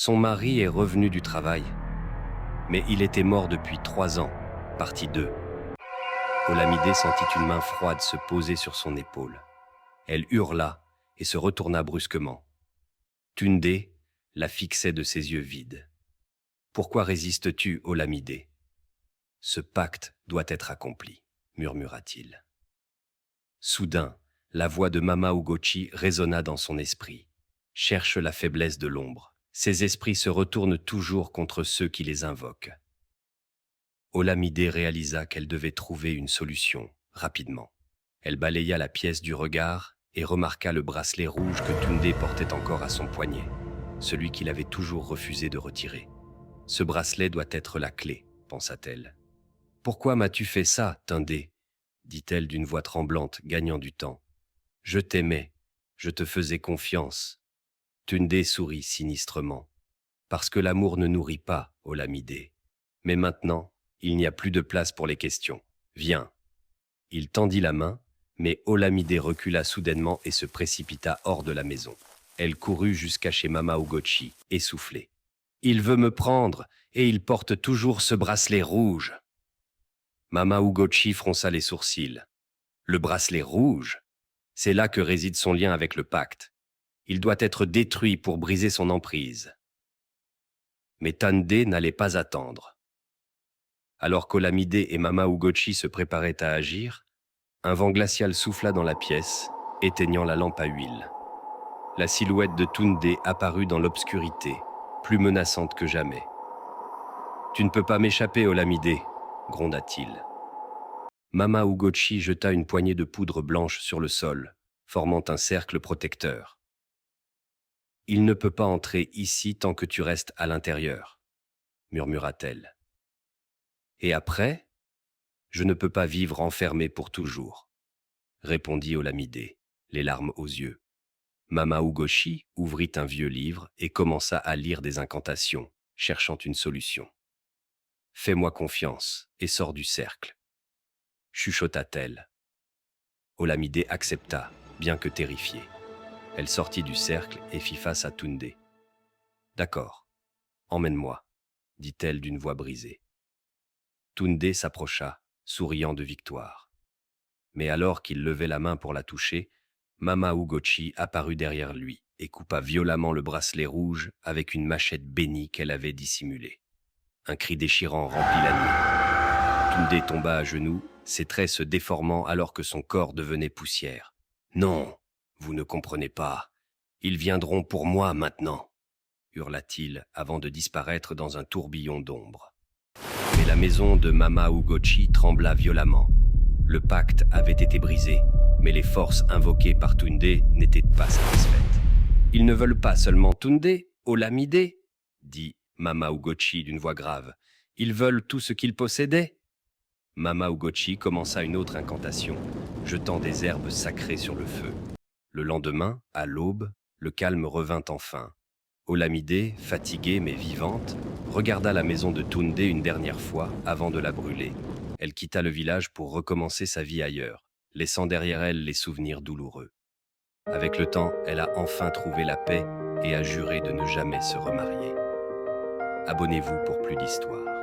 Son mari est revenu du travail, mais il était mort depuis 3 ans. Partie 2. Olamide sentit une main froide se poser sur son épaule. Elle hurla et se retourna brusquement. Tunde la fixait de ses yeux vides. « Pourquoi résistes-tu, Olamide ? Ce pacte doit être accompli, murmura-t-il. Soudain, la voix de Mama Ugochi résonna dans son esprit. Cherche la faiblesse de l'ombre. Ces esprits se retournent toujours contre ceux qui les invoquent. Olamide réalisa qu'elle devait trouver une solution, rapidement. Elle balaya la pièce du regard et remarqua le bracelet rouge que Tunde portait encore à son poignet, celui qu'il avait toujours refusé de retirer. « Ce bracelet doit être la clé, pensa-t-elle. « Pourquoi m'as-tu fait ça, Tunde ?» dit-elle d'une voix tremblante, gagnant du temps. « Je t'aimais, je te faisais confiance. » Tunde sourit sinistrement. « Parce que l'amour ne nourrit pas, Olamide. Mais maintenant, il n'y a plus de place pour les questions. Viens. » Il tendit la main, mais Olamide recula soudainement et se précipita hors de la maison. Elle courut jusqu'à chez Mama Ugochi, essoufflée. « Il veut me prendre, et il porte toujours ce bracelet rouge. » Mama Ugochi fronça les sourcils. « Le bracelet rouge ? C'est là que réside son lien avec le pacte. Il doit être détruit pour briser son emprise. » Mais Tunde n'allait pas attendre. Alors qu'Olamide et Mama Ugochi se préparaient à agir, un vent glacial souffla dans la pièce, éteignant la lampe à huile. La silhouette de Tunde apparut dans l'obscurité, plus menaçante que jamais. « Tu ne peux pas m'échapper, Olamide !» gronda-t-il. Mama Ugochi jeta une poignée de poudre blanche sur le sol, formant un cercle protecteur. « Il ne peut pas entrer ici tant que tu restes à l'intérieur, » murmura-t-elle. « Et après ? Je ne peux pas vivre enfermé pour toujours, » répondit Olamide, les larmes aux yeux. Mama Ugochi ouvrit un vieux livre et commença à lire des incantations, cherchant une solution. « Fais-moi confiance et sors du cercle, » chuchota-t-elle. Olamide accepta, bien que terrifiée. Elle sortit du cercle et fit face à Tunde. « D'accord, emmène-moi, » dit-elle d'une voix brisée. Tunde s'approcha, souriant de victoire. Mais alors qu'il levait la main pour la toucher, Mama Ugochi apparut derrière lui et coupa violemment le bracelet rouge avec une machette bénie qu'elle avait dissimulée. Un cri déchirant remplit la nuit. Tunde tomba à genoux, ses traits se déformant alors que son corps devenait poussière. « Non, vous ne comprenez pas. Ils viendront pour moi maintenant, » hurla-t-il avant de disparaître dans un tourbillon d'ombre. Mais la maison de Mama Ugochi trembla violemment. Le pacte avait été brisé, mais les forces invoquées par Tunde n'étaient pas satisfaites. « Ils ne veulent pas seulement Tunde, Olamide, » dit Mama Ugochi d'une voix grave. « Ils veulent tout ce qu'ils possédaient. » Mama Ugochi commença une autre incantation, jetant des herbes sacrées sur le feu. Le lendemain, à l'aube, le calme revint enfin. Olamide, fatiguée mais vivante, regarda la maison de Tunde une dernière fois avant de la brûler. Elle quitta le village pour recommencer sa vie ailleurs, laissant derrière elle les souvenirs douloureux. Avec le temps, elle a enfin trouvé la paix et a juré de ne jamais se remarier. Abonnez-vous pour plus d'histoires.